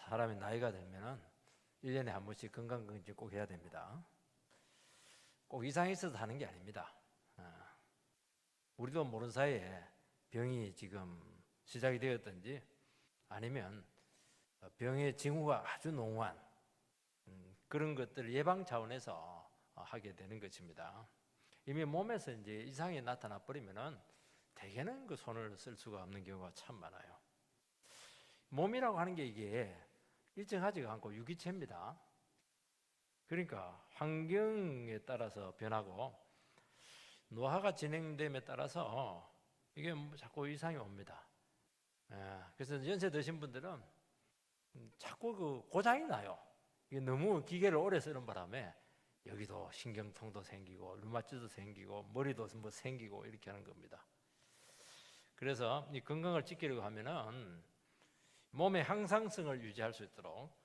사람이 나이가 들면은 1년에 한 번씩 건강검진 꼭 해야 됩니다. 꼭 이상이 있어서 하는 게 아닙니다. 우리도 모르는 사이에 병이 지금 시작이 되었든지 아니면 병의 징후가 아주 농후한 그런 것들을 예방 차원에서 하게 되는 것입니다. 이미 몸에서 이제 이상이 나타나 버리면은 대개는 그 손을 쓸 수가 없는 경우가 참 많아요. 몸이라고 하는 게 이게 일정하지가 않고 유기체입니다. 그러니까 환경에 따라서 변하고 노화가 진행됨에 따라서 이게 자꾸 이상이 옵니다. 그래서 연세 드신 분들은 자꾸 그 고장이 나요. 이게 너무 기계를 오래 쓰는 바람에 여기도 신경통도 생기고 류마티도 생기고 머리도 뭐 생기고 이렇게 하는 겁니다. 그래서 이 건강을 지키려고 하면은 몸의 항상성을 유지할 수 있도록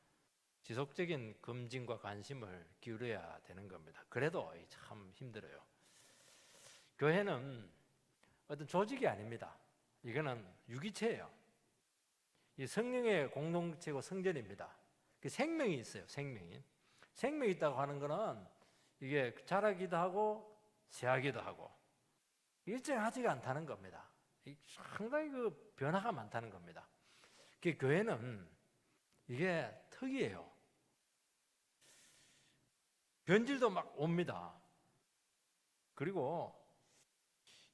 지속적인 검진과 관심을 기울여야 되는 겁니다. 그래도 참 힘들어요. 교회는 어떤 조직이 아닙니다. 이거는 유기체예요. 이 성령의 공동체고 성전입니다. 생명이 있어요. 생명이 있다고 하는 거는 이게 자라기도 하고 쇠하기도 하고 일정하지가 않다는 겁니다. 상당히 그 변화가 많다는 겁니다. 교회는 이게 특이해요. 변질도 막 옵니다. 그리고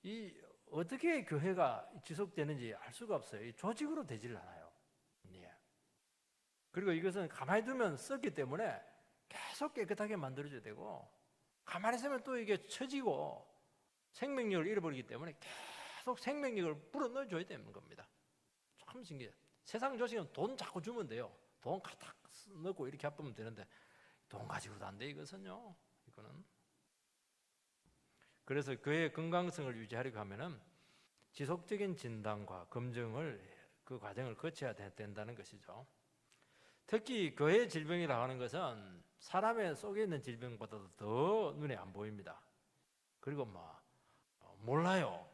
이 어떻게 교회가 지속되는지 알 수가 없어요. 이 조직으로 되질 않아요. 예. 그리고 이것은 가만히 두면 썩기 때문에 계속 깨끗하게 만들어져야 되고 가만히 있으면 또 이게 처지고 생명력을 잃어버리기 때문에 계속 생명력을 불어넣어줘야 되는 겁니다. 참 신기해요. 세상 조직은 돈 자꾸 주면 돼요. 돈 가득 넣고 이렇게 합하면 되는데 돈 가지고도 안 돼 이것은요. 이거는. 그래서 교회의 건강성을 유지하려고 하면은 지속적인 진단과 검증을 그 과정을 거쳐야 된다는 것이죠. 특히 교회 질병이라고 하는 것은 사람의 속에 있는 질병보다도 더 눈에 안 보입니다. 그리고 몰라요.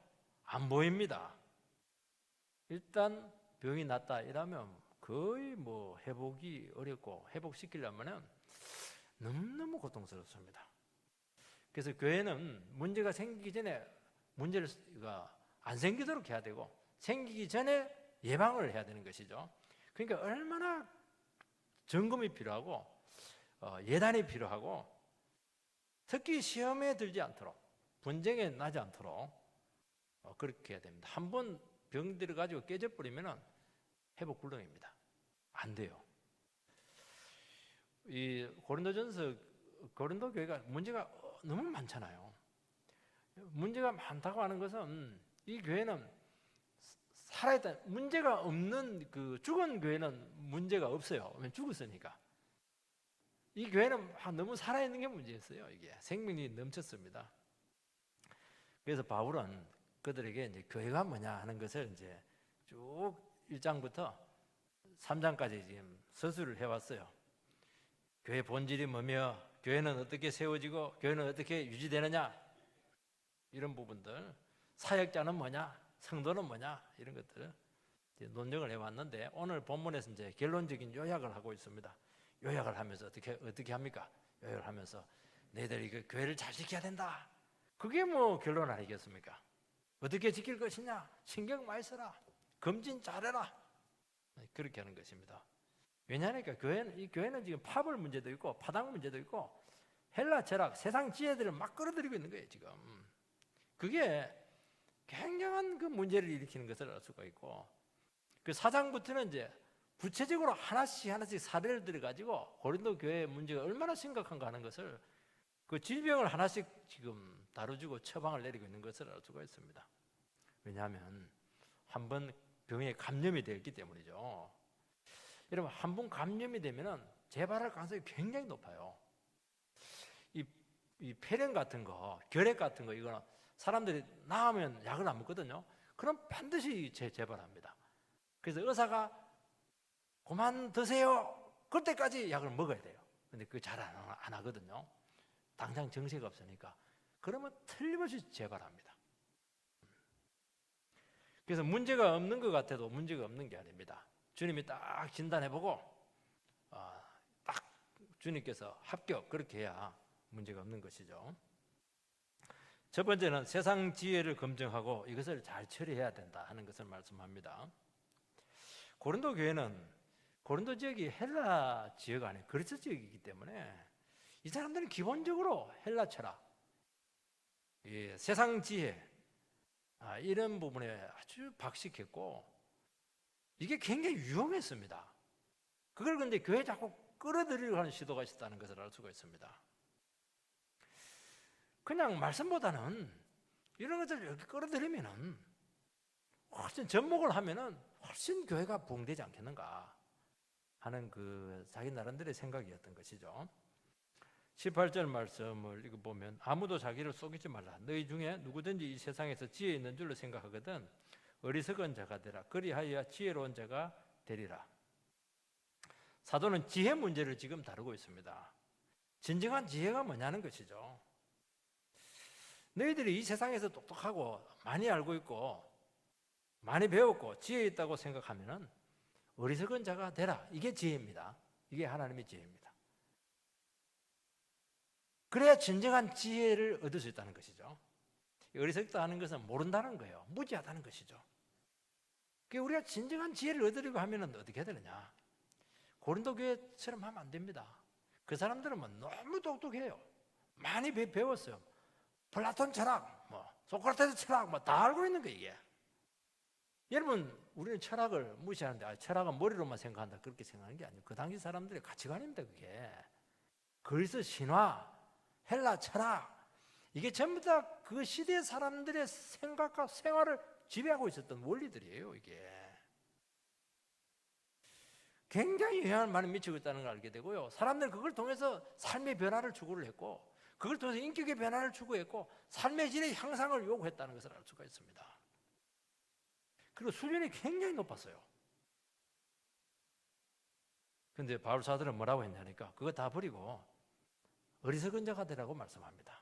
안 보입니다. 일단 병이 났다 이러면 거의 회복이 어렵고 회복시키려면은 너무너무 고통스럽습니다. 그래서 교회는 문제가 생기기 전에 문제가 안 생기도록 해야 되고 생기기 전에 예방을 해야 되는 것이죠. 그러니까 얼마나 점검이 필요하고 예단이 필요하고 특히 시험에 들지 않도록 분쟁에 나지 않도록 그렇게 해야 됩니다. 한번 병 들어가지고 깨져버리면 회복 불능입니다. 안 돼요. 이 고린도 교회가 문제가 너무 많잖아요. 문제가 많다고 하는 것은 이 교회는 살아있다. 문제가 없는 그 죽은 교회는 문제가 없어요. 왜냐면 죽었으니까. 이 교회는 너무 살아있는 게 문제였어요. 이게 생명이 넘쳤습니다. 그래서 바울은 그들에게 이제 교회가 뭐냐 하는 것을 이제 쭉 1장부터 3장까지 지금 서술을 해왔어요. 교회 본질이 뭐며, 교회는 어떻게 세워지고, 교회는 어떻게 유지되느냐, 이런 부분들, 사역자는 뭐냐, 성도는 뭐냐, 이런 것들 논증을 해왔는데 오늘 본문에서 이제 결론적인 요약을 하고 있습니다. 요약을 하면서 어떻게 합니까? 요약을 하면서 너희들이 그 교회를 잘 지켜야 된다. 그게 결론 아니겠습니까? 어떻게 지킬 것이냐? 신경 많이 써라. 검진 잘해라. 그렇게 하는 것입니다. 왜냐하니까 이 교회는 지금 파벌 문제도 있고 파당 문제도 있고 헬라 철학, 세상 지혜들을 막 끌어들이고 있는 거예요, 지금. 그게 굉장한 그 문제를 일으키는 것을 알 수가 있고 그 4장부터는 이제 구체적으로 하나씩 사례를 들어가지고 고린도 교회의 문제가 얼마나 심각한가 하는 것을 그 질병을 하나씩 지금 다뤄주고 처방을 내리고 있는 것을 알 수가 있습니다. 왜냐하면 한 번 병에 감염이 되었기 때문이죠. 여러분, 한 번 감염이 되면은 재발할 가능성이 굉장히 높아요. 이 폐렴 같은 거, 결핵 같은 거, 이거는 사람들이 나으면 약을 안 먹거든요. 그럼 반드시 재발합니다. 그래서 의사가 그만 드세요. 그때까지 약을 먹어야 돼요. 근데 그게 잘 안 하거든요. 당장 정세가 없으니까. 그러면 틀림없이 재발합니다. 그래서 문제가 없는 것 같아도 문제가 없는 게 아닙니다. 주님이 딱 진단해보고 주님께서 합격 그렇게 해야 문제가 없는 것이죠. 첫 번째는 세상 지혜를 검증하고 이것을 잘 처리해야 된다 하는 것을 말씀합니다. 고린도 교회는 고린도 지역이 헬라 지역 아니에요. 그리스 지역이기 때문에 이 사람들은 기본적으로 헬라 철학, 세상 지혜 이런 부분에 아주 박식했고 이게 굉장히 유용했습니다. 그걸 근데 교회에 자꾸 끌어들이려고 하는 시도가 있었다는 것을 알 수가 있습니다. 그냥 말씀보다는 이런 것들을 이렇게 끌어들이면은 훨씬 접목을 하면은 훨씬 교회가 부흥되지 않겠는가 하는 그 자기 나름대로의 생각이었던 것이죠. 18절 말씀을 읽어보면 아무도 자기를 속이지 말라. 너희 중에 누구든지 이 세상에서 지혜 있는 줄로 생각하거든 어리석은 자가 되라. 그리하여 지혜로운 자가 되리라. 사도는 지혜 문제를 지금 다루고 있습니다. 진정한 지혜가 뭐냐는 것이죠. 너희들이 이 세상에서 똑똑하고 많이 알고 있고 많이 배웠고 지혜 있다고 생각하면은 어리석은 자가 되라. 이게 지혜입니다. 이게 하나님의 지혜입니다. 그래야 진정한 지혜를 얻을 수 있다는 것이죠. 어리석다는 것은 모른다는 거예요. 무지하다는 것이죠. 우리가 진정한 지혜를 얻으려고 하면 어떻게 해야 되느냐? 고린도 교회처럼 하면 안 됩니다. 그 사람들은 너무 똑똑해요. 많이 배웠어요. 플라톤 철학, 소크라테스 철학, 다 알고 있는 거예요, 이게. 여러분, 우리는 철학을 무시하는데, 철학은 머리로만 생각한다, 그렇게 생각하는 게 아니에요. 그 당시 사람들의 가치관입니다, 그게. 그리스 신화, 헬라 철학, 이게 전부 다 그 시대 사람들의 생각과 생활을 지배하고 있었던 원리들이에요, 이게. 굉장히 영향을 많이 미치고 있다는 걸 알게 되고요. 사람들은 그걸 통해서 삶의 변화를 추구를 했고, 그걸 통해서 인격의 변화를 추구했고, 삶의 질의 향상을 요구했다는 것을 알 수가 있습니다. 그리고 수준이 굉장히 높았어요. 그런데 바울 사도는 뭐라고 했냐니까 그거 다 버리고 어리석은 자가 되라고 말씀합니다.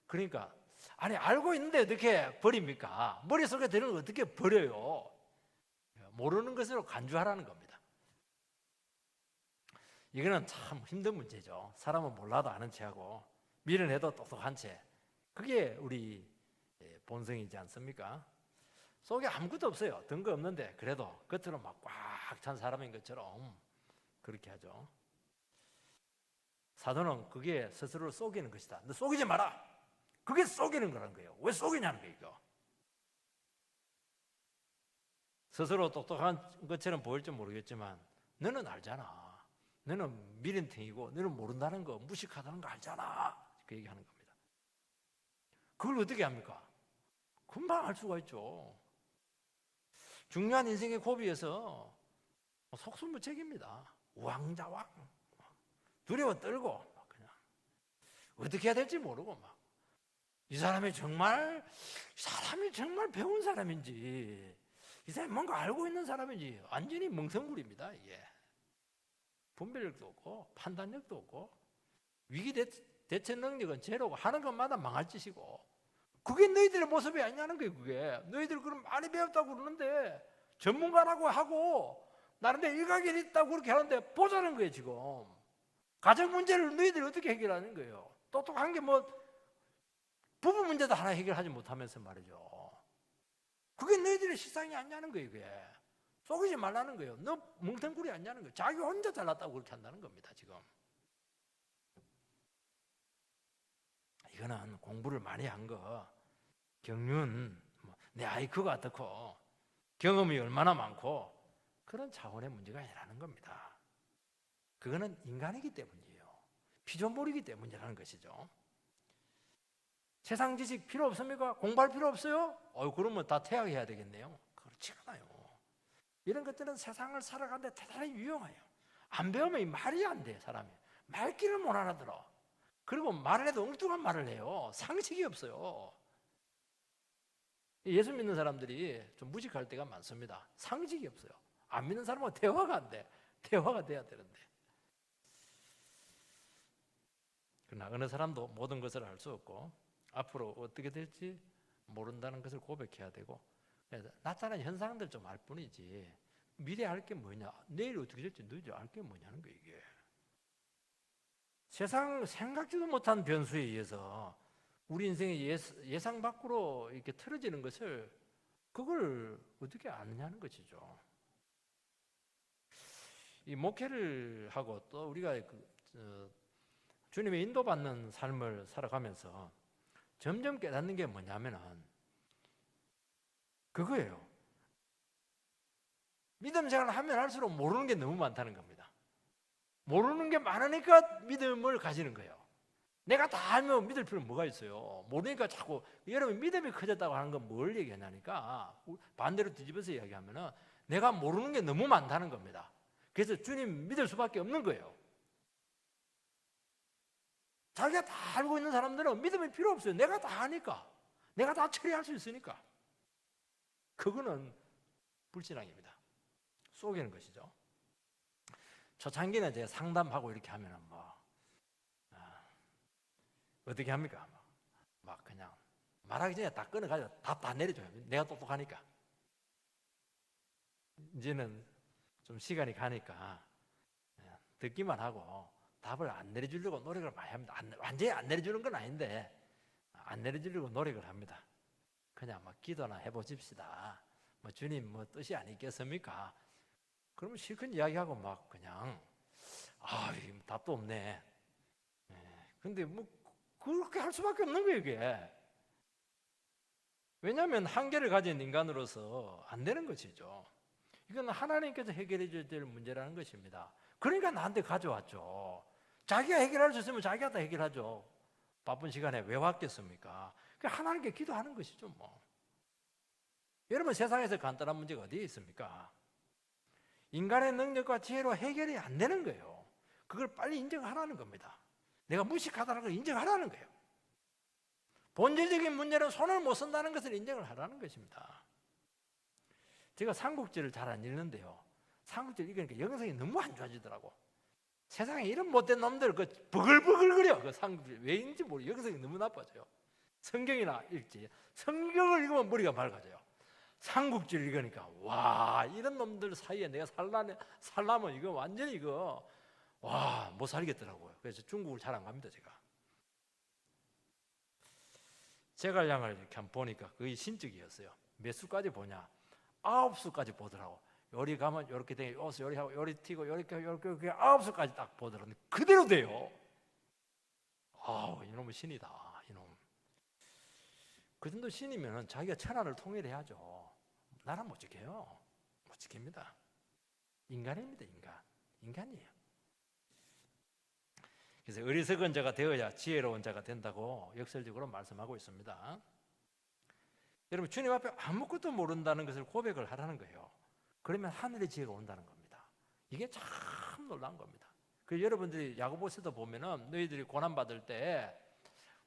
그러니까 아니 알고 있는데 어떻게 버립니까? 머릿속에 드는 걸 어떻게 버려요? 모르는 것으로 간주하라는 겁니다. 이거는 참 힘든 문제죠. 사람은 몰라도 아는 체하고 미련해도 똑똑한 채. 그게 우리 본성이지 않습니까? 속에 아무것도 없어요. 든거 없는데 그래도 겉으로 막 꽉 찬 사람인 것처럼 그렇게 하죠. 사도는 그게 스스로를 속이는 것이다. 너 속이지 마라. 그게 속이는 거라는 거예요. 왜 속이냐는 거예요, 이거. 스스로 똑똑한 것처럼 보일지 모르겠지만 너는 알잖아. 너는 미련탱이고 너는 모른다는 거, 무식하다는 거 알잖아. 그 얘기하는 겁니다. 그걸 어떻게 합니까? 금방 알 수가 있죠. 중요한 인생의 고비에서 속수무책입니다. 우왕좌왕, 두려워 떨고 그냥 어떻게 해야 될지 모르고 이 사람이 정말 배운 사람인지 이 사람이 뭔가 알고 있는 사람인지 완전히 멍텅구리입니다. 이게 분별력도 없고 판단력도 없고 위기 대처 능력은 제로고 하는 것마다 망할 짓이고 그게 너희들의 모습이 아니냐는 거예요. 그게 너희들 그럼 많이 배웠다고 그러는데 전문가라고 하고 나름대로 일가견이 있다고 그렇게 하는데 보자는 거예요. 지금 가정 문제를 너희들이 어떻게 해결하는 거예요? 똑똑한 게 부부 문제도 하나 해결하지 못하면서 말이죠. 그게 너희들의 시상이 아니냐는 거예요. 그게 속이지 말라는 거예요. 너 뭉텅구리 아니냐는 거예요. 자기 혼자 잘났다고 그렇게 한다는 겁니다. 지금 이거는 공부를 많이 한 거, 경륜, 내 IQ가 어떻고 경험이 얼마나 많고 그런 차원의 문제가 아니라는 겁니다. 그거는 인간이기 때문이에요. 피조물이기 때문이라는 것이죠. 세상 지식 필요 없습니까? 공부할 필요 없어요? 그러면 다 퇴학해야 되겠네요. 그렇지 않아요. 이런 것들은 세상을 살아가는데 대단히 유용해요. 안 배우면 말이 안 돼, 사람이. 말귀를 못 알아들어. 그리고 말을 해도 엉뚱한 말을 해요. 상식이 없어요. 예수 믿는 사람들이 좀 무식할 때가 많습니다. 상식이 없어요. 안 믿는 사람은 대화가 안 돼. 대화가 돼야 되는데. 그러나 어느 사람도 모든 것을 알 수 없고 앞으로 어떻게 될지 모른다는 것을 고백해야 되고 나타나는 현상들 좀 알 뿐이지 미래 알 게 뭐냐, 내일 어떻게 될지 너희들 알 게 뭐냐는 거예요. 이게 세상 생각지도 못한 변수에 의해서 우리 인생의 예상 밖으로 이렇게 틀어지는 것을 그걸 어떻게 아느냐는 것이죠. 이 목회를 하고 또 우리가 주님의 인도받는 삶을 살아가면서 점점 깨닫는 게 뭐냐면은 그거예요. 믿음 생활을 하면 할수록 모르는 게 너무 많다는 겁니다. 모르는 게 많으니까 믿음을 가지는 거예요. 내가 다 알면 믿을 필요는 뭐가 있어요. 모르니까 자꾸 여러분 믿음이 커졌다고 하는 건 뭘 얘기하냐니까 반대로 뒤집어서 이야기하면은 내가 모르는 게 너무 많다는 겁니다. 그래서 주님 믿을 수밖에 없는 거예요. 자기가 다 알고 있는 사람들은 믿음이 필요 없어요. 내가 다 아니까. 내가 다 처리할 수 있으니까. 그거는 불신앙입니다. 속이는 것이죠. 초창기는 제가 상담하고 이렇게 하면은 어떻게 합니까? 막 그냥 말하기 전에 다 끊어가지고 답 다 내려줘요. 내가 똑똑하니까. 이제는 좀 시간이 가니까 듣기만 하고 답을 안 내려주려고 노력을 많이 합니다. 완전히 안 내려주는 건 아닌데 안 내려주려고 노력을 합니다. 그냥 막 기도나 해보십시다. 주님 뜻이 아니겠습니까? 그러면 실컷 이야기하고 막 그냥 답도 없네. 근데 그렇게 할 수밖에 없는 거예요, 이게. 왜냐하면 한계를 가진 인간으로서 안 되는 것이죠. 이건 하나님께서 해결해 줘야 될 문제라는 것입니다. 그러니까 나한테 가져왔죠. 자기가 해결할 수 있으면 자기가 다 해결하죠. 바쁜 시간에 왜 왔겠습니까? 하나님께 기도하는 것이죠, 여러분 세상에서 간단한 문제가 어디에 있습니까? 인간의 능력과 지혜로 해결이 안 되는 거예요. 그걸 빨리 인정하라는 겁니다. 내가 무식하다는 걸 인정하라는 거예요. 본질적인 문제는 손을 못 쓴다는 것을 인정을 하라는 것입니다. 제가 삼국지를 잘 안 읽는데요. 삼국지를 읽으니까 영성이 너무 안 좋아지더라고. 세상에 이런 못된 놈들 버글버글거려. 그 삼국지 왜인지 모르겠어요. 영성이 너무 나빠져요. 성경이나 읽지. 성경을 읽으면 머리가 맑아져요. 삼국지를 읽으니까 와 이런 놈들 사이에 내가 살라면 이거 완전히 이거 못 살겠더라고요. 그래서 중국을 잘 안 갑니다. 제갈량을 이렇게 한번 보니까 거의 신적이었어요. 몇 수까지 보냐? 9수까지 보더라고. 요리 가면 요렇게 돼, 요리하고 요리 튀고 요렇게 9수까지 딱 보더라고. 그대로 돼요. 이놈은 신이다. 이놈. 그 정도 신이면 자기가 천하를 통일해야죠. 나는 못 지켜요. 못 지킵니다. 인간입니다. 인간이에요. 그래서 어리석은 자가 되어야 지혜로운 자가 된다고 역설적으로 말씀하고 있습니다. 여러분 주님 앞에 아무것도 모른다는 것을 고백을 하라는 거예요. 그러면 하늘의 지혜가 온다는 겁니다. 이게 참 놀라운 겁니다. 그래서 여러분들이 야고보서도 보면은 너희들이 고난 받을 때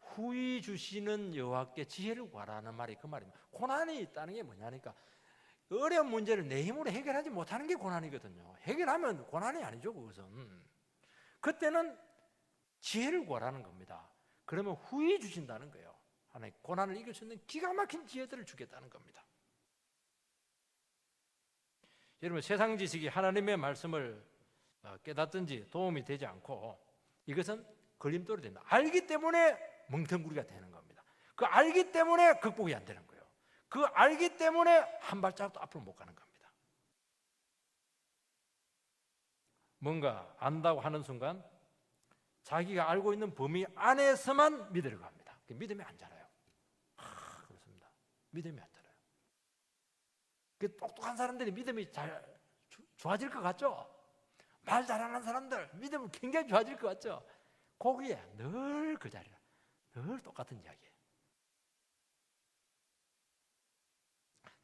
후히 주시는 여호와께 지혜를 구하라는 말이 그 말입니다. 고난이 있다는 게 뭐냐니까 어려운 문제를 내 힘으로 해결하지 못하는 게 고난이거든요. 해결하면 고난이 아니죠. 그것은 그때는 지혜를 구하라는 겁니다. 그러면 후히 주신다는 거예요. 하나님 고난을 이길 수 있는 기가 막힌 지혜들을 주겠다는 겁니다. 여러분 세상 지식이 하나님의 말씀을 깨닫든지 도움이 되지 않고 이것은 걸림돌이 됩니다. 알기 때문에 멍텅구리가 되는 겁니다. 그 알기 때문에 극복이 안 되는 거예요. 그 알기 때문에 한 발짝도 앞으로 못 가는 겁니다. 뭔가 안다고 하는 순간 자기가 알고 있는 범위 안에서만 믿으려고 합니다. 믿음이 안 자라요. 그렇습니다. 믿음이 안 자라요. 그 똑똑한 사람들이 믿음이 잘 좋아질 것 같죠? 말 잘하는 사람들 믿음이 굉장히 좋아질 것 같죠? 거기에 늘 그 자리라. 늘 똑같은 이야기예요.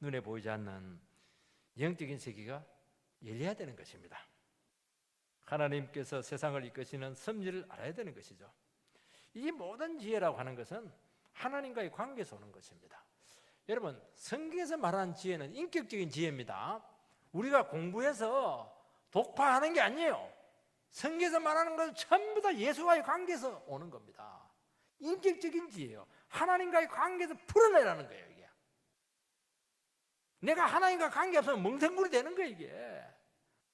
눈에 보이지 않는 영적인 세계가 열려야 되는 것입니다. 하나님께서 세상을 이끄시는 섭리를 알아야 되는 것이죠. 이 모든 지혜라고 하는 것은 하나님과의 관계에서 오는 것입니다. 여러분 성경에서 말하는 지혜는 인격적인 지혜입니다. 우리가 공부해서 독파하는 게 아니에요. 성경에서 말하는 것은 전부 다 예수와의 관계에서 오는 겁니다. 인격적인 지혜예요. 하나님과의 관계에서 풀어내라는 거예요. 이게 내가 하나님과 관계 없으면 멍텅구리 되는 거예요. 이게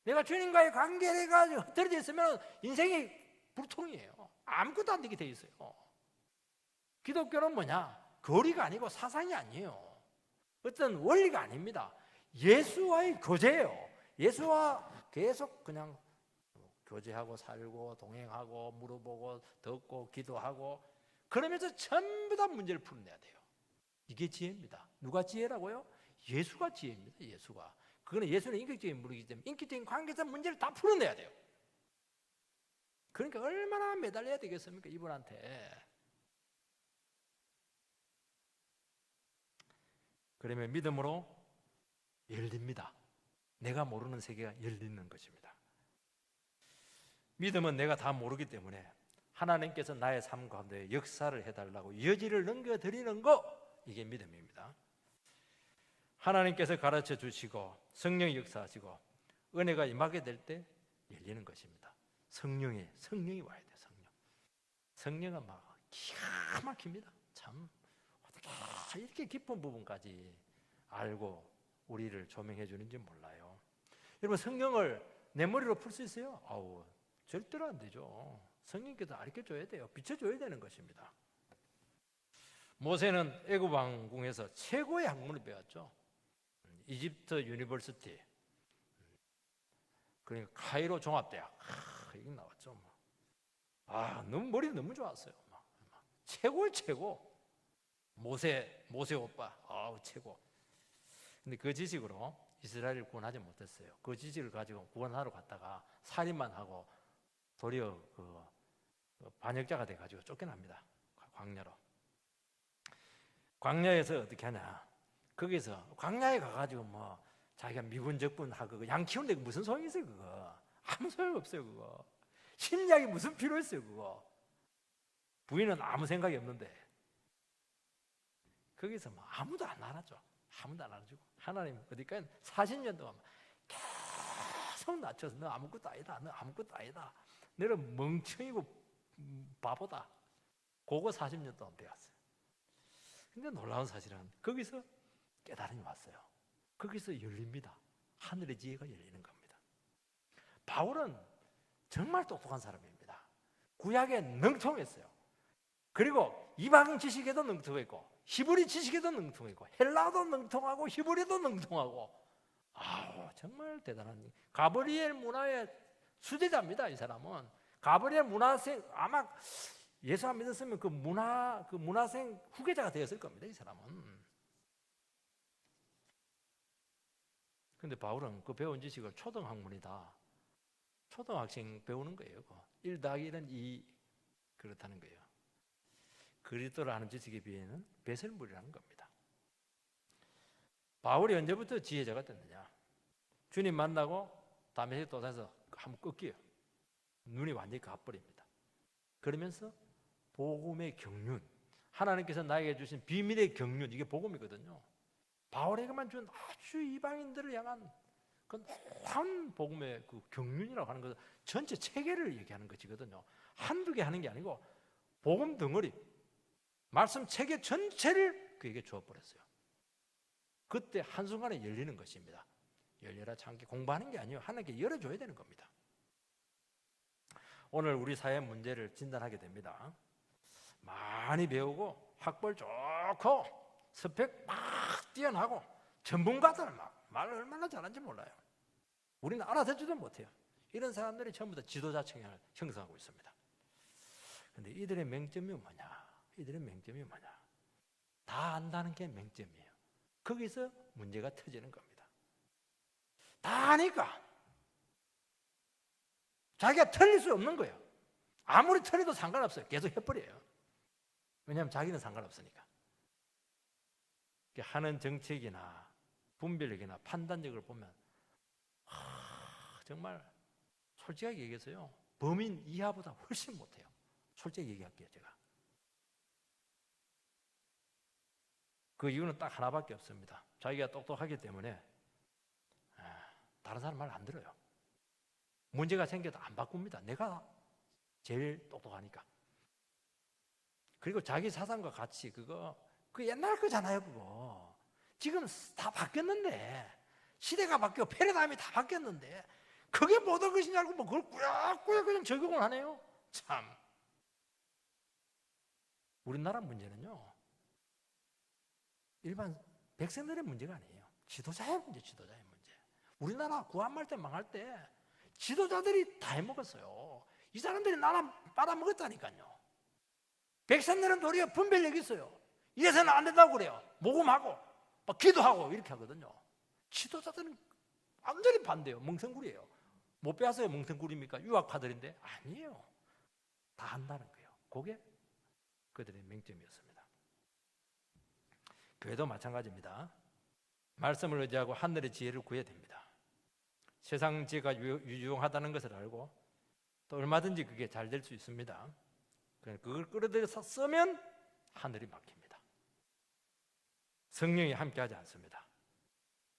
내가 주님과의 관계가 흩어져 있으면 인생이 불통이에요. 아무것도 안 되게 돼 있어요. 기독교는 뭐냐? 교리가 아니고 사상이 아니에요. 어떤 원리가 아닙니다. 예수와의 교제예요. 예수와 계속 그냥 교제하고 살고 동행하고 물어보고 듣고 기도하고 그러면서 전부 다 문제를 풀어내야 돼요. 이게 지혜입니다. 누가 지혜라고요? 예수가 지혜입니다. 예수가. 그거는 예수는 인격적인 인물이기 때문에 인격적인 관계에서 문제를 다 풀어내야 돼요. 그러니까 얼마나 매달려야 되겠습니까? 이분한테. 그러면 믿음으로 열립니다. 내가 모르는 세계가 열리는 것입니다. 믿음은 내가 다 모르기 때문에 하나님께서 나의 삶 가운데 역사를 해달라고 여지를 넘겨드리는 거, 이게 믿음입니다. 하나님께서 가르쳐 주시고 성령이 역사하시고 은혜가 임하게 될 때 열리는 것입니다. 성령이 와야 돼요. 성령은 막 기가 막힙니다. 참 어떻게 이렇게 깊은 부분까지 알고 우리를 조명해 주는지 몰라요. 여러분, 성령을 내 머리로 풀 수 있어요? 아우, 절대로 안 되죠. 성령께서 가르쳐줘야 돼요. 비춰줘야 되는 것입니다. 모세는 애굽 왕궁에서 최고의 학문을 배웠죠. 이집트 유니버시티, 그러니까 카이로 종합대학, 여기 나왔죠. 머리 너무 좋았어요. 최고의 최고. 모세 오빠, 최고. 근데 그 지식으로 이스라엘을 구원하지 못했어요. 그 지식을 가지고 구원하러 갔다가 살인만 하고 도리어 그 반역자가 돼가지고 쫓겨납니다. 광야로. 광야에서 어떻게 하냐? 거기서 광야에 가가지고 뭐 자기가 미군 적군하고 양 키우는데 무슨 소용이 있어요? 그거 아무 소용 없어요. 그거 심리학이 무슨 필요 있어요? 그거 부인은 아무 생각이 없는데 거기서 뭐 아무도 안 알아줘. 아무도 안 알아주고 하나님 어디까지 40년 동안 계속 낮춰서 너 아무것도 아니다. 너 아무것도 아니다. 너는 멍청이고 바보다. 그거 40년 동안 배웠어요. 근데 놀라운 사실은 거기서 깨달음이 왔어요. 거기서 열립니다. 하늘의 지혜가 열리는 겁니다. 바울은 정말 똑똑한 사람입니다. 구약에 능통했어요. 그리고 이방 지식에도 능통했고 히브리 지식에도 능통했고 헬라도 능통하고 히브리도 능통하고 정말 대단한 가브리엘 문화의 수제자입니다. 이 사람은 가브리엘 문화생, 아마 예수 안 믿었으면 그 문화생 후계자가 되었을 겁니다. 이 사람은. 근데 바울은 그 배운 지식을 초등학문이다. 초등학생 배우는 거예요. 1 더하기 1은 2 그렇다는 거예요. 그리스도를 아는 지식에 비해는 배설물이라는 겁니다. 바울이 언제부터 지혜자가 됐느냐? 주님 만나고 다메섹 도상에서 한번 꺾여요. 눈이 완전히 가버립니다. 그러면서 복음의 경륜, 하나님께서 나에게 주신 비밀의 경륜, 이게 복음이거든요. 바울에게만 준 아주 이방인들을 향한 그 한 복음의 그 경륜이라고 하는 것은 전체 체계를 얘기하는 것이거든요. 한두 개 하는 게 아니고 복음 덩어리, 말씀 체계 전체를 그에게 주어버렸어요. 그때 한순간에 열리는 것입니다. 열려라 참게 공부하는 게 아니에요. 하나님께 열어줘야 되는 겁니다. 오늘 우리 사회 문제를 진단하게 됩니다. 많이 배우고 학벌 좋고 스펙 막 뛰어나고 전문가들 막 말 얼마나 잘하는지 몰라요. 우리는 알아듣지도 못해요. 이런 사람들이 전부 다 지도자 청년을 형성하고 있습니다. 그런데 이들의 맹점이 뭐냐? 다 안다는 게 맹점이에요. 거기서 문제가 터지는 겁니다. 다 아니까 자기가 틀릴 수 없는 거예요. 아무리 틀려도 상관없어요. 계속 해버려요. 왜냐하면 자기는 상관없으니까. 하는 정책이나 분별력이나 판단력을 보면 정말 솔직하게 얘기해서요, 범인 이하보다 훨씬 못해요. 솔직히 얘기할게요. 제가 그 이유는 딱 하나밖에 없습니다. 자기가 똑똑하기 때문에 다른 사람 말 안 들어요. 문제가 생겨도 안 바꿉니다. 내가 제일 똑똑하니까. 그리고 자기 사상과 가치, 그 옛날 거잖아요. 그거 지금 다 바뀌었는데, 시대가 바뀌고 패러다임이 다 바뀌었는데 그게 모든 것인 줄 알고 뭐 그걸 꾸역꾸역 그냥 적용을 하네요. 참. 우리나라 문제는요, 일반 백성들의 문제가 아니에요. 지도자의 문제, 지도자의 문제. 우리나라 구한말 때 망할 때 지도자들이 다 해먹었어요. 이 사람들이 나라 빨아먹었다니까요. 백성들은 도리어 분별력이 있어요. 이래서는 안 된다고 그래요. 모금하고 막 기도하고 이렇게 하거든요. 지도자들은 완전히 반대예요. 멍텅구리예요. 못 배웠어요? 멍텅구리입니까? 유학파들인데? 아니에요. 다 한다는 거예요. 그게 그들의 맹점이었습니다. 교회도 마찬가지입니다. 말씀을 의지하고 하늘의 지혜를 구해야 됩니다. 세상 지혜가 유용하다는 것을 알고 또 얼마든지 그게 잘 될 수 있습니다. 그걸 끌어들여서 쓰면 하늘이 막힙니다. 성령이 함께하지 않습니다.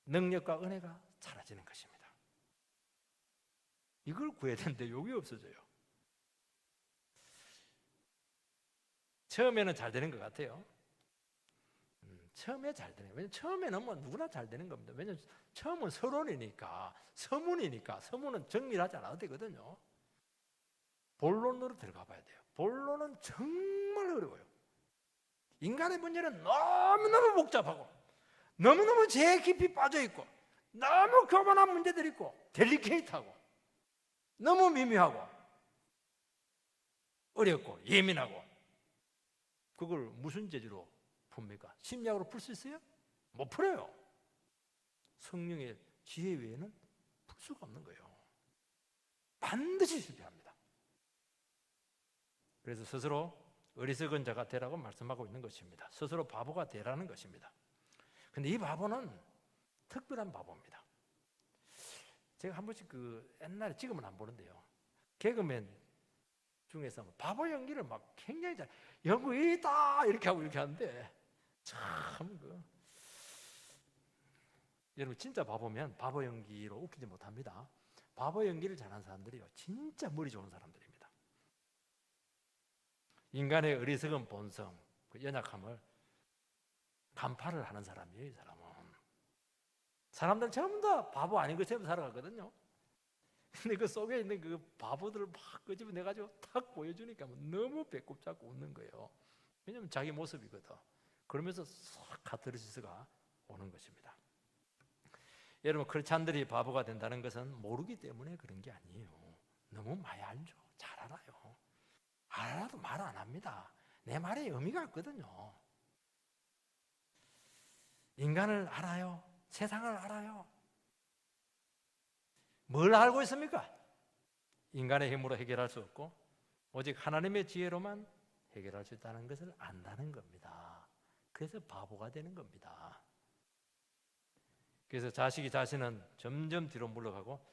능력과 은혜가 사라지는 것입니다. 이걸 구해야 되는데 여기 없어져요. 처음에는 잘 되는 것 같아요. 처음에 잘 되는 거예요. 왜냐하면 처음에는 뭐 누구나 잘 되는 겁니다. 왜냐하면 처음은 서론이니까, 서문이니까, 서문은 정리를 하지 않아도 되거든요. 본론으로 들어가 봐야 돼요. 본론은 정말 어려워요. 인간의 문제는 너무너무 복잡하고 너무너무 제 깊이 빠져있고 너무 교만한 문제들이 있고 델리케이트하고 너무 미묘하고 어렵고 예민하고 그걸 무슨 재주로 풉니까? 심리학으로 풀 수 있어요? 못 풀어요. 성령의 지혜 외에는 풀 수가 없는 거예요. 반드시 실패합니다. 그래서 스스로 어리석은 자가 되라고 말씀하고 있는 것입니다. 스스로 바보가 되라는 것입니다. 근데 이 바보는 특별한 바보입니다. 제가 한 번씩 옛날에 지금은 안 보는데요. 개그맨 중에서 바보 연기를 막 굉장히 잘 연구이다 이렇게 하고 이렇게 하는데 참 여러분 진짜 바보면 바보 연기로 웃기지 못합니다. 바보 연기를 잘하는 사람들이요 진짜 머리 좋은 사람들입니다. 인간의 어리석은 본성, 그 연약함을 간파를 하는 사람이에요. 이 사람은 사람들 전부 다 바보 아닌 것처럼 살아가거든요. 근데 그 속에 있는 그 바보들을 막 끄집어내가지고 탁 보여주니까 너무 배꼽 잡고 웃는 거예요. 왜냐하면 자기 모습이거든. 그러면서 싹 카타르시스가 오는 것입니다. 여러분 크리스찬들이 바보가 된다는 것은 모르기 때문에 그런 게 아니에요. 너무 많이 알죠. 잘 알아요. 알아도 말 안 합니다. 내 말에 의미가 없거든요. 인간을 알아요. 세상을 알아요. 뭘 알고 있습니까? 인간의 힘으로 해결할 수 없고 오직 하나님의 지혜로만 해결할 수 있다는 것을 안다는 겁니다. 그래서 바보가 되는 겁니다. 그래서 자식이 자신은 점점 뒤로 물러가고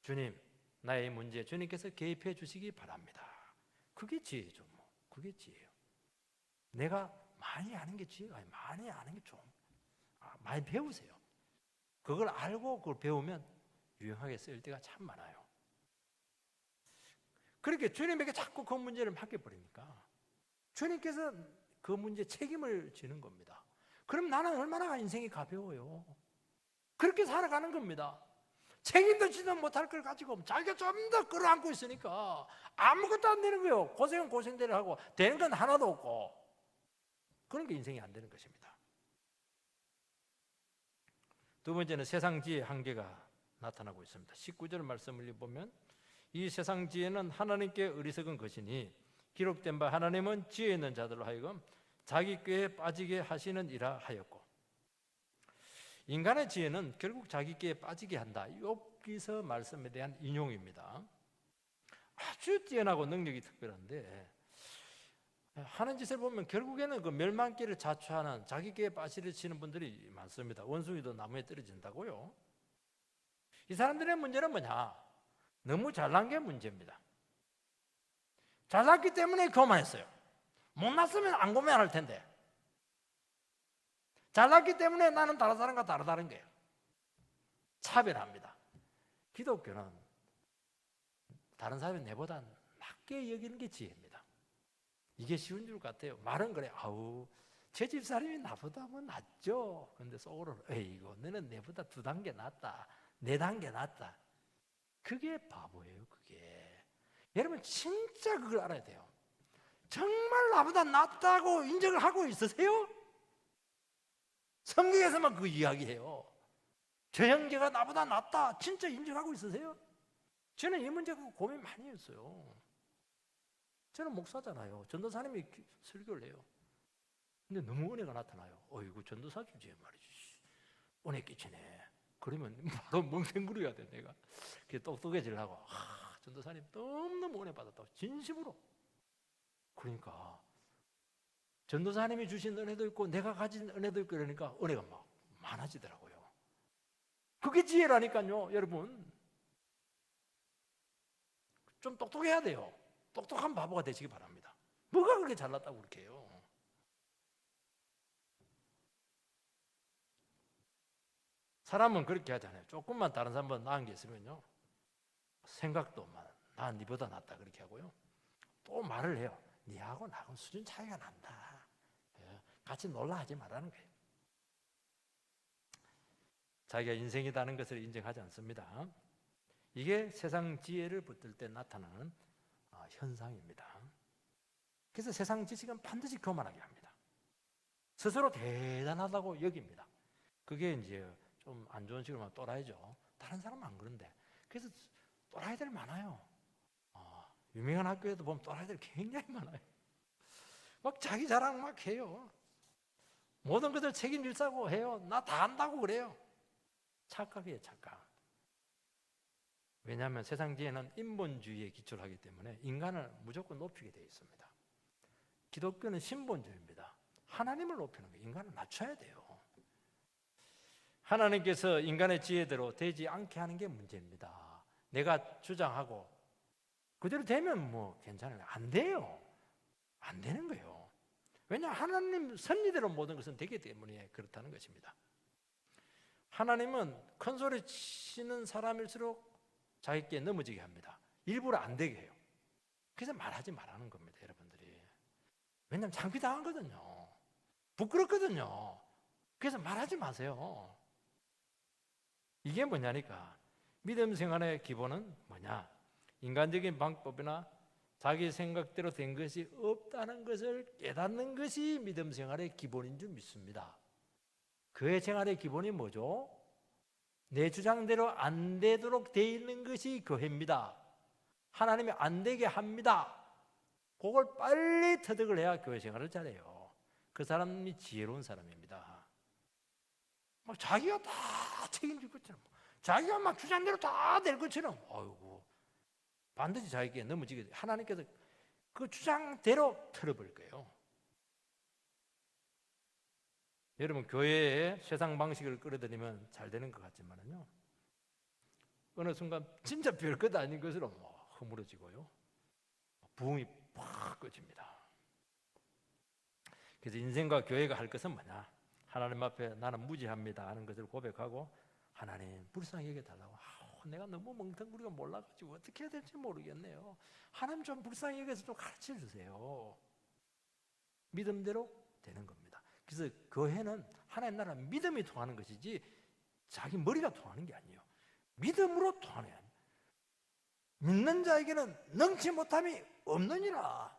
주님, 나의 문제에 주님께서 개입해 주시기 바랍니다. 그게 지혜죠. 뭐. 그게 지혜예요. 내가 많이 아는 게 지혜가 아니에요. 많이 아는 게 좀 많이 배우세요. 그걸 알고 그걸 배우면 유용하게 쓰일 때가 참 많아요. 그렇게 주님에게 자꾸 그 문제를 맡겨버리니까 주님께서 그 문제 책임을 지는 겁니다. 그럼 나는 얼마나 인생이 가벼워요. 그렇게 살아가는 겁니다. 책임도 지도 못할 걸 가지고 자기가 좀 더 끌어안고 있으니까 아무것도 안 되는 거예요. 고생은 고생대로 하고 되는 건 하나도 없고 그런 게 인생이 안 되는 것입니다. 두 번째는 세상 지혜의 한계가 나타나고 있습니다. 19절 말씀을 보면 이 세상 지혜는 하나님께 어리석은 것이니 기록된 바 하나님은 지혜 있는 자들로 하여금 자기 꾀에 빠지게 하시는 이라 하였고 인간의 지혜는 결국 자기 꾀에 빠지게 한다. 욥기서 말씀에 대한 인용입니다. 아주 뛰어나고 능력이 특별한데 하는 짓을 보면 결국에는 그 멸망길을 자초하는 자기 꾀에 빠지시는 분들이 많습니다. 원숭이도 나무에 떨어진다고요. 이 사람들의 문제는 뭐냐? 너무 잘난 게 문제입니다. 잘났기 때문에 교만했어요. 못났으면 안 교만할 텐데. 잘났기 때문에 나는 다른 사람과 다르다는 거예요. 차별합니다. 기독교는 다른 사람이 내보다 낮게 여기는 게 지혜입니다. 이게 쉬운 줄 같아요. 말은 그래. 아우, 제 집사람이 나보다 뭐 낫죠. 근데 속으로는 에이고 너는 내보다 2단계 낫다. 4단계 낫다. 그게 바보예요. 그게. 여러분 진짜 그걸 알아야 돼요. 정말 나보다 낫다고 인정을 하고 있으세요? 성경에서만 그 이야기해요. 저 형제가 나보다 낫다 진짜 인정하고 있으세요? 저는 이 문제 갖고 고민 많이 했어요. 저는 목사잖아요. 전도사님이 설교를 해요. 근데 너무 은혜가 나타나요. 어이구 전도사 주제에 말이지 은혜 끼치네. 그러면 바로 멍생구려야 돼. 내가 그게 똑똑해지려고 전도사님 너무너무 은혜 받았다고 진심으로. 그러니까 전도사님이 주신 은혜도 있고 내가 가진 은혜도 있고 이러니까 은혜가 막 많아지더라고요. 그게 지혜라니까요. 여러분 좀 똑똑해야 돼요. 똑똑한 바보가 되시기 바랍니다. 뭐가 그렇게 잘났다고 그렇게 해요. 사람은 그렇게 하잖아요. 조금만 다른 사람보다 나은 게 있으면요 생각도 난 니보다 낫다 그렇게 하고요. 또 말을 해요. 니하고 나하고 수준 차이가 난다. 같이 놀라 하지 말라는 거예요. 자기가 인생이라는 것을 인정하지 않습니다. 이게 세상 지혜를 붙들 때 나타나는 현상입니다. 그래서 세상 지식은 반드시 교만하게 합니다. 스스로 대단하다고 여깁니다. 그게 이제 좀 안 좋은 식으로 막 또라이죠. 다른 사람은 안 그런데. 그래서 또라이들 많아요. 유명한 학교에도 보면 또라이들 굉장히 많아요. 막 자기 자랑 막 해요. 모든 것을 책임질사고 해요. 나 다 안다고 그래요. 착각이에요, 착각. 왜냐하면 세상 지혜는 인본주의에 기초를 하기 때문에 인간을 무조건 높이게 되어 있습니다. 기독교는 신본주의입니다. 하나님을 높이는 거예요. 인간을 낮춰야 돼요. 하나님께서 인간의 지혜대로 되지 않게 하는 게 문제입니다. 내가 주장하고 그대로 되면 뭐 괜찮아요. 안 돼요. 안 되는 거예요. 왜냐 하나님 섭리대로 모든 것은 되기 때문에 그렇다는 것입니다. 하나님은 큰 소리 치는 사람일수록 자기께 넘어지게 합니다. 일부러 안 되게 해요. 그래서 말하지 말라는 겁니다, 여러분들이. 왜냐하면 창피당하거든요. 부끄럽거든요. 그래서 말하지 마세요. 이게 뭐냐니까 믿음 생활의 기본은 뭐냐? 인간적인 방법이나 자기 생각대로 된 것이 없다는 것을 깨닫는 것이 믿음 생활의 기본인 줄 믿습니다. 교회 생활의 기본이 뭐죠? 내 주장대로 안 되도록 돼 있는 것이 교회입니다. 하나님이 안 되게 합니다. 그걸 빨리 터득을 해야 교회 생활을 잘해요. 그 사람이 지혜로운 사람입니다. 자기가 다 책임질 것처럼, 자기가 막 주장대로 다 될 것처럼, 아이고 반드시 자기에게 넘어지게 돼요. 하나님께서 그 주장대로 틀어버릴 거예요. 여러분 교회에 세상 방식을 끌어들이면 잘 되는 것 같지만요, 어느 순간 진짜 별것 아닌 것으로 허물어지고요, 부흥이 팍 꺼집니다. 그래서 인생과 교회가 할 것은 뭐냐? 하나님 앞에 나는 무지합니다 하는 것을 고백하고, 하나님 불쌍히 여겨달라고. 내가 너무 멍텅구리가 몰라가지고 어떻게 해야 될지 모르겠네요. 하나님 좀 불쌍히 여겨서 좀 가르쳐 주세요. 믿음대로 되는 겁니다. 그래서 교회는 하나님 나라 믿음이 통하는 것이지 자기 머리가 통하는 게 아니에요. 믿음으로 통하는 게 아니에요. 믿는 자에게는 능치 못함이 없느니라.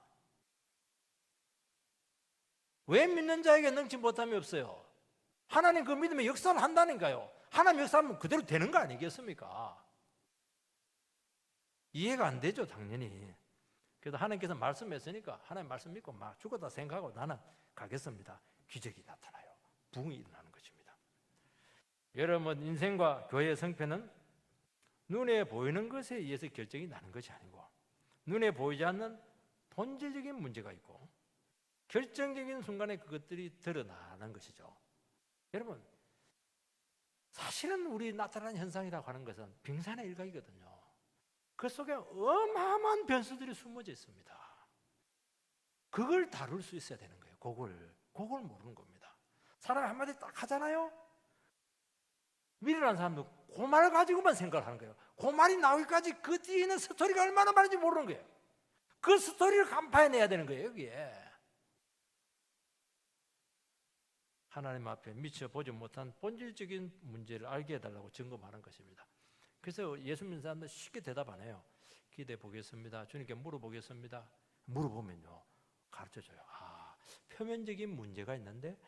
왜 믿는 자에게 능치 못함이 없어요? 하나님 그 믿음의 역사를 한다니까요. 하나님 역사하면 그대로 되는 거 아니겠습니까? 이해가 안 되죠, 당연히. 그래도 하나님께서 말씀했으니까 하나님 말씀 믿고 막 죽었다 생각하고 나는 가겠습니다. 기적이 나타나요. 부흥이 일어나는 것입니다. 여러분 인생과 교회의 성패는 눈에 보이는 것에 의해서 결정이 나는 것이 아니고, 눈에 보이지 않는 본질적인 문제가 있고 결정적인 순간에 그것들이 드러나는 것이죠. 여러분 사실은 우리 나타나는 현상이라고 하는 것은 빙산의 일각이거든요. 그 속에 어마어마한 변수들이 숨어져 있습니다. 그걸 다룰 수 있어야 되는 거예요. 그걸 모르는 겁니다. 사람이 한마디 딱 하잖아요. 미래라는 사람도 그 말을 가지고만 생각을 하는 거예요. 그 말이 나오기까지 그 뒤에 있는 스토리가 얼마나 많은지 모르는 거예요. 그 스토리를 간파해내야 되는 거예요, 여기에. 하나님 앞에 미쳐보지 못한 본질적인 문제를 알게 해달라고 점검하는 것입니다. 그래서 예수 믿는 사람들 쉽게 대답 안 해요. 기도해 보겠습니다. 주님께 물어보겠습니다. 물어보면요, 가르쳐줘요. 표면적인 문제가 있는데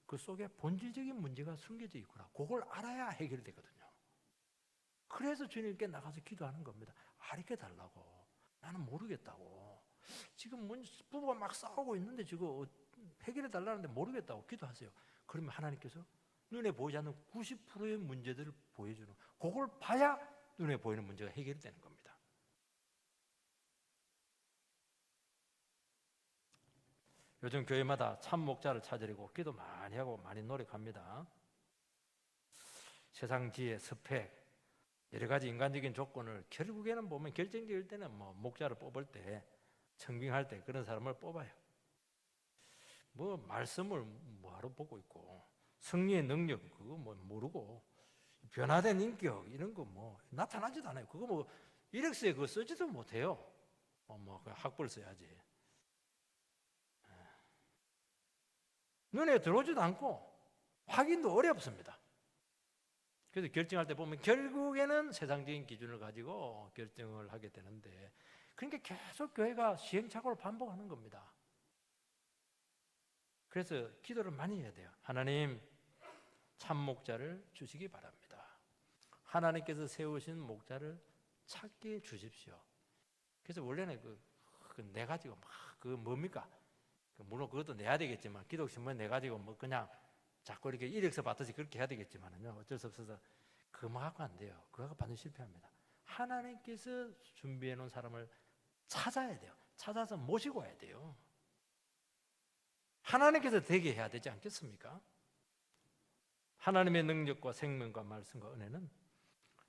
그 속에 본질적인 문제가 숨겨져 있구나. 그걸 알아야 해결되거든요. 그래서 주님께 나가서 기도하는 겁니다. 알게 달라고. 나는 모르겠다고. 지금 부부가 막 싸우고 있는데 지금 해결해 달라는데 모르겠다고 기도하세요. 그러면 하나님께서 눈에 보이지 않는 90%의 문제들을 보여주는, 그걸 봐야 눈에 보이는 문제가 해결이 되는 겁니다. 요즘 교회마다 참 목자를 찾으려고 기도 많이 하고 많이 노력합니다. 세상 지혜, 스펙, 여러 가지 인간적인 조건을 결국에는 보면 결정적일 때는 목자를 뽑을 때, 청빙할 때 그런 사람을 뽑아요. 말씀을 뭐하러 보고 있고, 승리의 능력 그거 모르고, 변화된 인격 이런 거 나타나지도 않아요. 그거 이력서에 그거 쓰지도 못해요. 학벌 써야지. 눈에 들어오지도 않고 확인도 어렵습니다. 그래서 결정할 때 보면 결국에는 세상적인 기준을 가지고 결정을 하게 되는데, 그러니까 계속 교회가 시행착오를 반복하는 겁니다. 그래서 기도를 많이 해야 돼요. 하나님, 참 목자를 주시기 바랍니다. 하나님께서 세우신 목자를 찾게 주십시오. 그래서 원래는 내 가지고 뭡니까? 물론 그것도 내야 되겠지만, 기독신문에 내 가지고 그냥 자꾸 이렇게 이력서 받듯이 그렇게 해야 되겠지만요, 어쩔 수 없어서 그거 갖고 안 돼요. 그거 반드시 실패합니다. 하나님께서 준비해 놓은 사람을 찾아야 돼요. 찾아서 모시고 와야 돼요. 하나님께서 되게 해야 되지 않겠습니까? 하나님의 능력과 생명과 말씀과 은혜는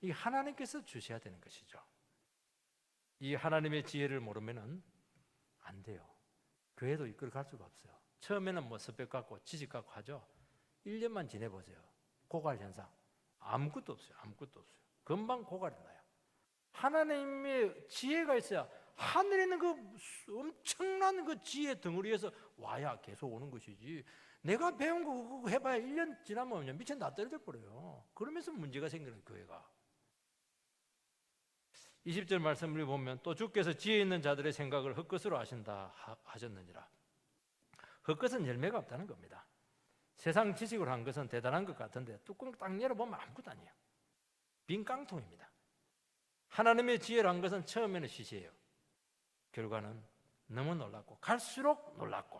이 하나님께서 주셔야 되는 것이죠. 이 하나님의 지혜를 모르면은 안 돼요. 교회도 이끌어 갈 수가 없어요. 처음에는 스펙 갖고 지식 갖고 하죠. 1년만 지내보세요. 고갈 현상 아무것도 없어요. 아무것도 없어요. 금방 고갈이 나요. 하나님의 지혜가 있어야 하늘에 있는 그 엄청난 그 지혜 덩어리에서 와야 계속 오는 것이지, 내가 배운 거 그거 해봐야 1년 지나면 미쳐 나 떨어져 버려요. 그러면서 문제가 생기는 교회가. 20절 말씀을 보면, 또 주께서 지혜 있는 자들의 생각을 헛것으로 하신다 하셨느니라. 헛것은 열매가 없다는 겁니다. 세상 지식으로 한 것은 대단한 것 같은데 뚜껑 딱 열어보면 아무것도 아니에요. 빈 깡통입니다. 하나님의 지혜로 한 것은 처음에는 시시해요. 결과는 너무 놀랍고 갈수록 놀랍고,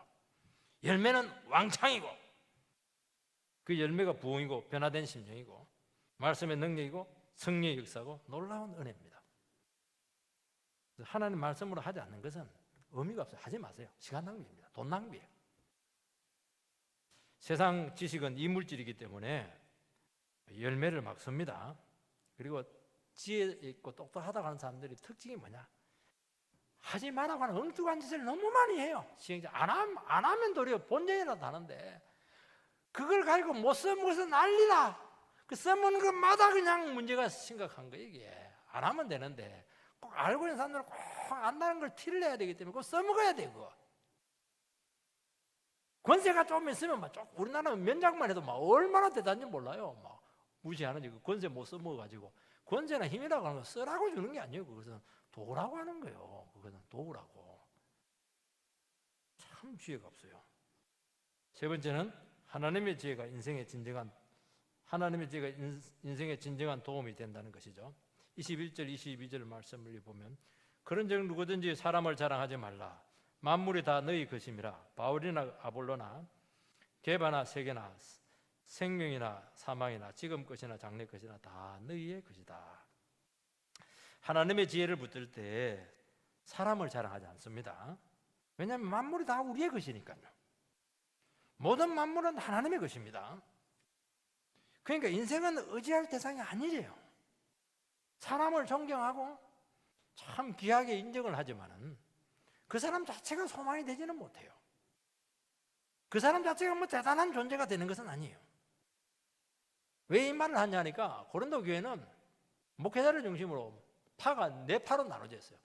열매는 왕창이고, 그 열매가 부흥이고 변화된 심령이고 말씀의 능력이고 승리의 역사고 놀라운 은혜입니다. 하나님 말씀으로 하지 않는 것은 의미가 없어요. 하지 마세요. 시간 낭비입니다. 돈 낭비예요. 세상 지식은 이물질이기 때문에 열매를 막 씁니다. 그리고 지혜 있고 똑똑하다고 하는 사람들이 특징이 뭐냐? 하지 말라고 하는 엉뚱한 짓을 너무 많이 해요. 시행자 안 하면 도리어 본전이라도 하는데, 그걸 가지고 못 써먹어서 난리나. 그 써먹는 것마다 그냥 문제가 심각한 거예요. 이게 안 하면 되는데 꼭 알고 있는 사람들은 꼭 안다는 걸 티를 내야 되기 때문에 꼭 써먹어야 돼. 그거 권세가 좀 있으면 우리나라 면장만 해도 얼마나 대단한지 몰라요. 무시하는지. 그 권세 못 써먹어가지고, 권세나 힘이라고 하는 거 쓰라고 주는 게 아니에요. 그것은 도라고 하는 거예요. 그것은 도우라고. 참 지혜가 없어요. 세 번째는 하나님의 지혜가 인생의 진정한 도움이 된다는 것이죠. 21절 22절 말씀을 보면, 그런즉 누구든지 사람을 자랑하지 말라. 만물이 다 너희 것임이라. 바울이나 아볼로나 게바나 세계나 생명이나 사망이나 지금 것이나 장래 것이나 다 너희의 것이다. 하나님의 지혜를 붙들 때 사람을 자랑하지 않습니다. 왜냐하면 만물이 다 우리의 것이니까요. 모든 만물은 하나님의 것입니다. 그러니까 인생은 의지할 대상이 아니래요. 사람을 존경하고 참 귀하게 인정을 하지만은 그 사람 자체가 소망이 되지는 못해요. 그 사람 자체가 대단한 존재가 되는 것은 아니에요. 왜 이 말을 하냐니까, 고린도 교회는 목회자를 중심으로 파가 4파로 나눠져 있어요.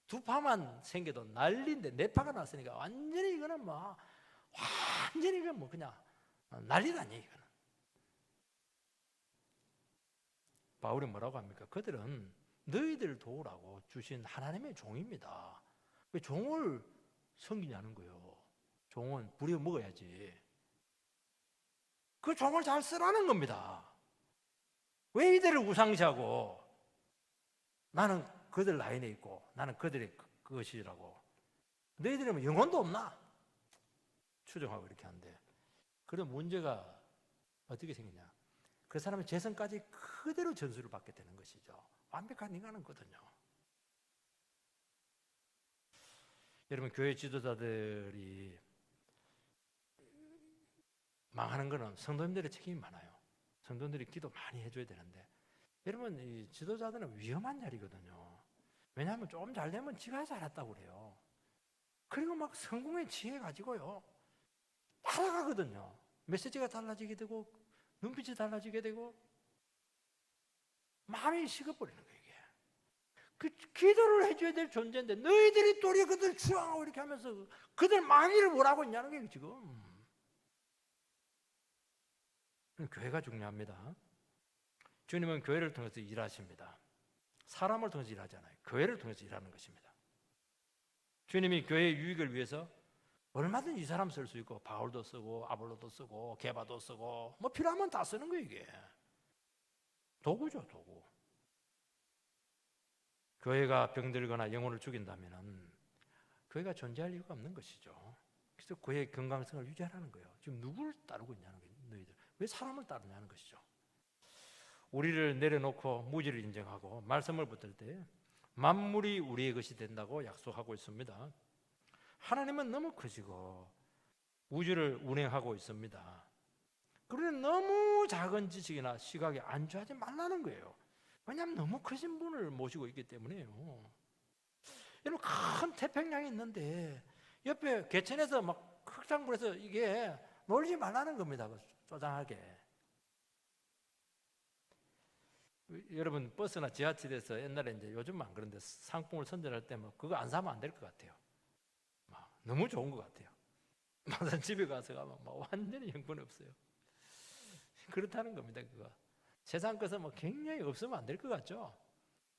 2파만 생겨도 난리인데 4파가 났으니까 완전히 이거는 완전히 그냥 난리도 아니에요. 이거는. 바울이 뭐라고 합니까? 그들은 너희들 도우라고 주신 하나님의 종입니다. 왜 종을 섬기냐는 거예요. 종은 부려 먹어야지. 그 종을 잘 쓰라는 겁니다. 왜 이들을 우상시하고 나는 그들 라인에 있고 나는 그들의 것이라고. 너희들은 영혼도 없나? 추정하고 이렇게 하는데, 그런 문제가 어떻게 생기냐? 그 사람의 재성까지 그대로 전수를 받게 되는 것이죠. 완벽한 인간은거든요. 여러분, 교회 지도자들이 망하는 것은 성도님들의 책임이 많아요. 성도님들이 기도 많이 해줘야 되는데, 여러분, 이 지도자들은 위험한 자리거든요. 왜냐하면 조금 잘 되면 지가 잘했다고 그래요. 그리고 막 성공의 지혜 가지고요 따라가거든요. 메시지가 달라지게 되고 눈빛이 달라지게 되고 마음이 식어버리는 거예요. 이게 그 기도를 해줘야 될 존재인데 너희들이 또 그들 추앙하고 이렇게 하면서 그들 만일을 뭐라고 있냐는 거예요. 지금 교회가 중요합니다. 주님은 교회를 통해서 일하십니다. 사람을 통해서 일하잖아요. 교회를 통해서 일하는 것입니다. 주님이 교회의 유익을 위해서 얼마든지 이 사람 쓸 수 있고 바울도 쓰고 아볼로도 쓰고 게바도 쓰고 뭐 필요하면 다 쓰는 거예요. 이게 도구죠, 도구. 교회가 병들거나 영혼을 죽인다면 교회가 존재할 이유가 없는 것이죠. 그래서 교회의 건강성을 유지하라는 거예요. 지금 누구를 따르고 있냐는 거예요. 너희들 왜 사람을 따르냐는 것이죠. 우리를 내려놓고 무지를 인정하고 말씀을 붙들 때 만물이 우리의 것이 된다고 약속하고 있습니다. 하나님은 너무 크시고 우주를 운행하고 있습니다. 그러니 너무 작은 지식이나 시각에 안주하지 말라는 거예요. 왜냐하면 너무 크신 분을 모시고 있기 때문에요. 여러분, 큰 태평양이 있는데 옆에 개천에서 막 흑장불에서 이게 놀지 말라는 겁니다. 쪼장하게. 여러분, 버스나 지하철에서 옛날에 이제 요즘은 안 그런데 상품을 선전할 때 뭐 그거 안 사면 안 될 것 같아요. 너무 좋은 것 같아요. 막상 집에 가서 가면 완전히 형편 없어요. 그렇다는 겁니다. 그거 세상 것은 뭐 굉장히 없으면 안 될 것 같죠.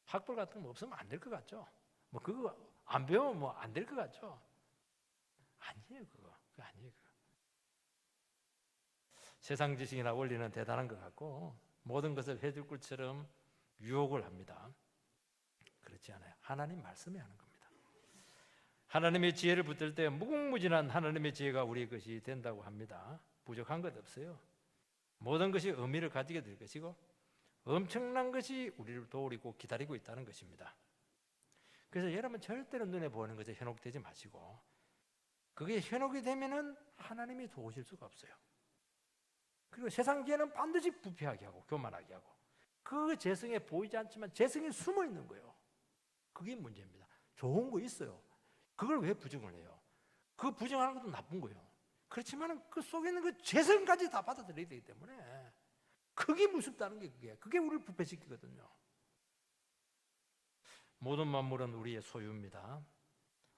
학벌 같은 거 없으면 안 될 것 같죠. 뭐 그거 안 배우면 뭐 안 될 것 같죠. 아니에요. 그거 아니에요. 그거. 세상 지식이나 원리는 대단한 것 같고 모든 것을 해줄 것처럼 유혹을 합니다. 그렇지 않아요. 하나님 말씀이 하는 겁니다. 하나님의 지혜를 붙들 때 무궁무진한 하나님의 지혜가 우리의 것이 된다고 합니다. 부족한 것 없어요. 모든 것이 의미를 가지게 될 것이고 엄청난 것이 우리를 도우리고 기다리고 있다는 것입니다. 그래서 여러분, 절대로 눈에 보이는 것에 현혹되지 마시고 그게 현혹이 되면은 하나님이 도우실 수가 없어요. 그리고 세상 지혜는 반드시 부패하게 하고 교만하게 하고 그 재성에 보이지 않지만 재성이 숨어 있는 거예요. 그게 문제입니다. 좋은 거 있어요. 그걸 왜 부정을 해요? 그 부정하는 것도 나쁜 거예요. 그렇지만 그 속에 있는 그 재성까지 다 받아들여야 되기 때문에 그게 무섭다는 게 그게 우리를 부패시키거든요. 모든 만물은 우리의 소유입니다.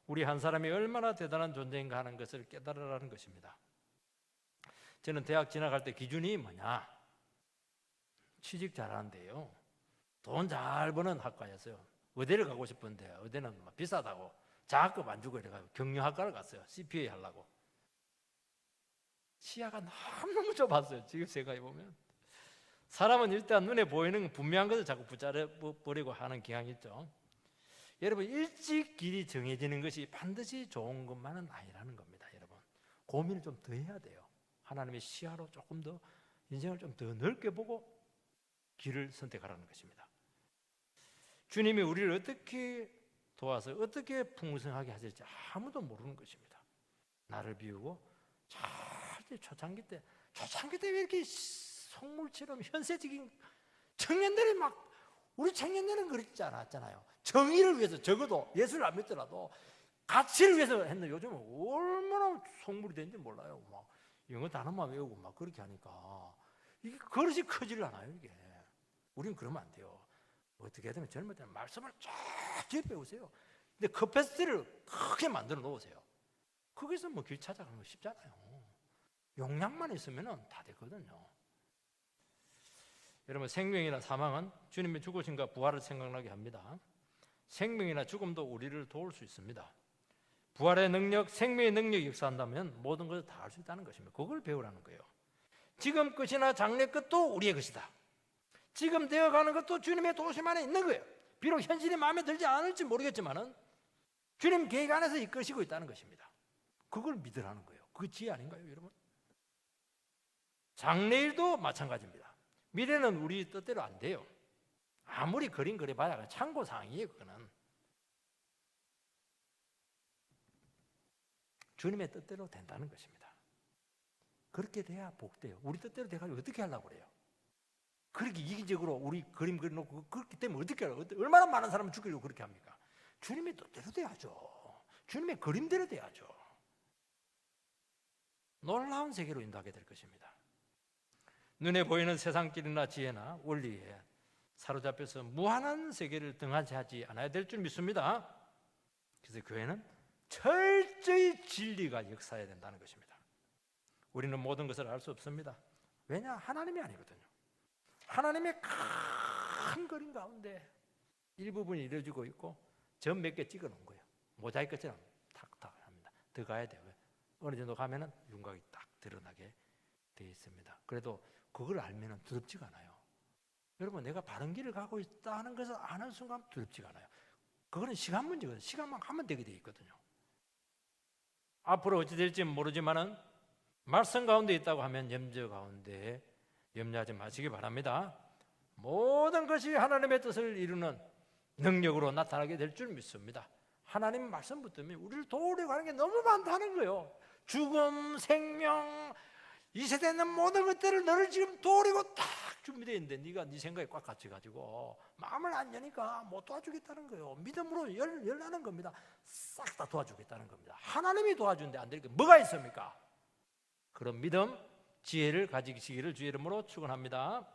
우리 한 사람이 얼마나 대단한 존재인가 하는 것을 깨달으라는 것입니다. 저는 대학 진학할 때 기준이 뭐냐? 취직 잘하는데요. 돈 잘 버는 학과였어요. 의대를 가고 싶은데 의대는 비싸다고 장학금 안 주고 이래가지고 경영학과를 갔어요. CPA 하려고. 시야가 너무 좁았어요. 지금 생각해보면. 사람은 일단 눈에 보이는 분명한 것을 자꾸 붙잡아버리고 하는 경향이 있죠. 여러분, 일찍 길이 정해지는 것이 반드시 좋은 것만은 아니라는 겁니다. 여러분, 고민을 좀 더 해야 돼요. 하나님의 시야로 조금 더 인생을 좀 더 넓게 보고 길을 선택하라는 것입니다. 주님이 우리를 어떻게 도와서 어떻게 풍성하게 하실지 아무도 모르는 것입니다. 나를 비우고 절대 초창기 때 왜 이렇게 속물처럼 현세적인 청년들이 막 우리 청년들은 그렇지 않았잖아요. 정의를 위해서 적어도 예수를 안 믿더라도 가치를 위해서 했는데 요즘은 얼마나 속물이 되는지 몰라요. 막 영어 단어만 외우고 막 그렇게 하니까 이게 그릇이 커지를 않아요. 이게 우리는 그러면 안 돼요. 어떻게 되면 젊을 때는 말씀을 쫙 배우세요. 근데 커패시티를 크게 만들어 놓으세요. 거기서 뭐 길 찾아가는 거 쉽잖아요. 용량만 있으면 다 되거든요. 여러분, 생명이나 사망은 주님의 죽으심과 부활을 생각나게 합니다. 생명이나 죽음도 우리를 도울 수 있습니다. 부활의 능력, 생명의 능력이 역사한다면 모든 것을 다 할 수 있다는 것입니다. 그걸 배우라는 거예요. 지금 끝이나 장래 끝도 우리의 것이다. 지금 되어가는 것도 주님의 도우심 안에 있는 거예요. 비록 현실이 마음에 들지 않을지 모르겠지만은 주님 계획 안에서 이끄시고 있다는 것입니다. 그걸 믿으라는 거예요. 그게 지혜 아닌가요, 여러분? 장래일도 마찬가지입니다. 미래는 우리 뜻대로 안 돼요. 아무리 그림 그려봐야 참고사항이에요. 그거는 주님의 뜻대로 된다는 것입니다. 그렇게 돼야 복돼요. 우리 뜻대로 돼가지고 어떻게 하려고 그래요? 그렇게 이기적으로 우리 그림 그려놓고 그렇기 때문에 어떻게 하려고, 얼마나 많은 사람을 죽이려고 그렇게 합니까? 주님의 뜻대로 돼야죠. 주님의 그림대로 돼야죠. 놀라운 세계로 인도하게 될 것입니다. 눈에 보이는 세상길이나 지혜나 원리에 사로잡혀서 무한한 세계를 등한시하지 않아야 될 줄 믿습니다. 그래서 교회는 철저히 진리가 역사해야 된다는 것입니다. 우리는 모든 것을 알 수 없습니다. 왜냐? 하나님이 아니거든요. 하나님의 큰 그림 가운데 일부분이 이루어지고 있고 점 몇 개 찍어 놓은 거예요. 모자이크처럼 탁탁 합니다. 더 가야 돼요. 어느 정도 가면은 윤곽이 딱 드러나게 되어 있습니다. 그래도 그걸 알면은 두렵지가 않아요. 여러분, 내가 바른 길을 가고 있다는 것을 아는 순간 두렵지가 않아요. 그거는 시간 문제거든요. 시간만 하면 되게 되어 있거든요. 앞으로 어찌 될지 모르지만은 말씀 가운데 있다고 하면 염려 가운데 염려하지 마시기 바랍니다. 모든 것이 하나님의 뜻을 이루는 능력으로 나타나게 될 줄 믿습니다. 하나님 말씀 붙들면 우리를 도우려고 하는 게 너무 많다는 거예요. 죽음, 생명, 이 세대는 모든 것들을 너를 지금 도우려고 딱 준비되어 있는데 네가 네 생각에 꽉 갇혀가지고 마음을 안 여니까 못 도와주겠다는 거예요. 믿음으로 열라는 겁니다. 싹 다 도와주겠다는 겁니다. 하나님이 도와주는데 안 되니까 뭐가 있습니까? 그런 믿음, 지혜를 가지시기를 주의 이름으로 축원합니다.